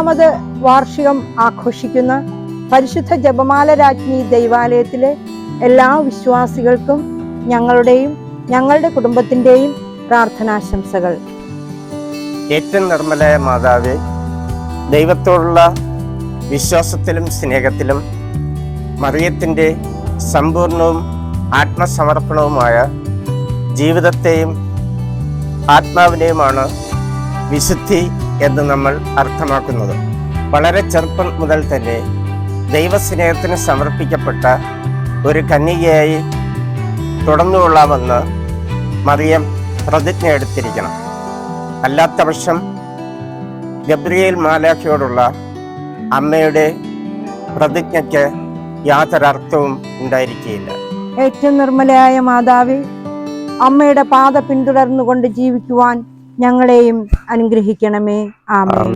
100ാമത് വാർഷികം ആഘോഷിക്കുന്ന പരിശുദ്ധ ജപമാല രാജ്ഞി ദൈവാലയത്തിലെ എല്ലാ വിശ്വാസികൾക്കും ഞങ്ങളുടെയും ഞങ്ങളുടെ കുടുംബത്തിൻ്റെയും പ്രാർത്ഥനാശംസകൾ. ഏറ്റവും നിർമ്മലയായ മാതാവേ, ദൈവത്തോടുള്ള വിശ്വാസത്തിലും സ്നേഹത്തിലും മറിയത്തിൻ്റെ സമ്പൂർണവും ആത്മസമർപ്പണവുമായ ജീവിതത്തെയും ആത്മാവിനെയുമാണ് വിശുദ്ധി എന്ന് നമ്മൾ അർത്ഥമാക്കുന്നത്. വളരെ ചെറുപ്പം മുതൽ തന്നെ ദൈവസ്നേഹത്തിന് സമർപ്പിക്കപ്പെട്ട ഒരു കന്യകയായി തുടർന്നുകൊള്ളാമെന്ന് മറിയം പ്രതിജ്ഞ എടുത്തിരിക്കണം. അല്ലാത്ത പക്ഷം ഗബ്രിയേൽ മാലാഖയോടുള്ള അമ്മയുടെ പ്രതിജ്ഞയ്ക്ക് യാതൊരർത്ഥവും ഉണ്ടായിരിക്കുകയില്ല. ഏറ്റവും നിർമ്മലയായ മാതാവേ, അമ്മയുടെ പാത പിന്തുടർന്നുകൊണ്ട് ജീവിക്കുവാൻ ഞങ്ങളെയും അനുഗ്രഹിക്കണമേ. ആമേൻ.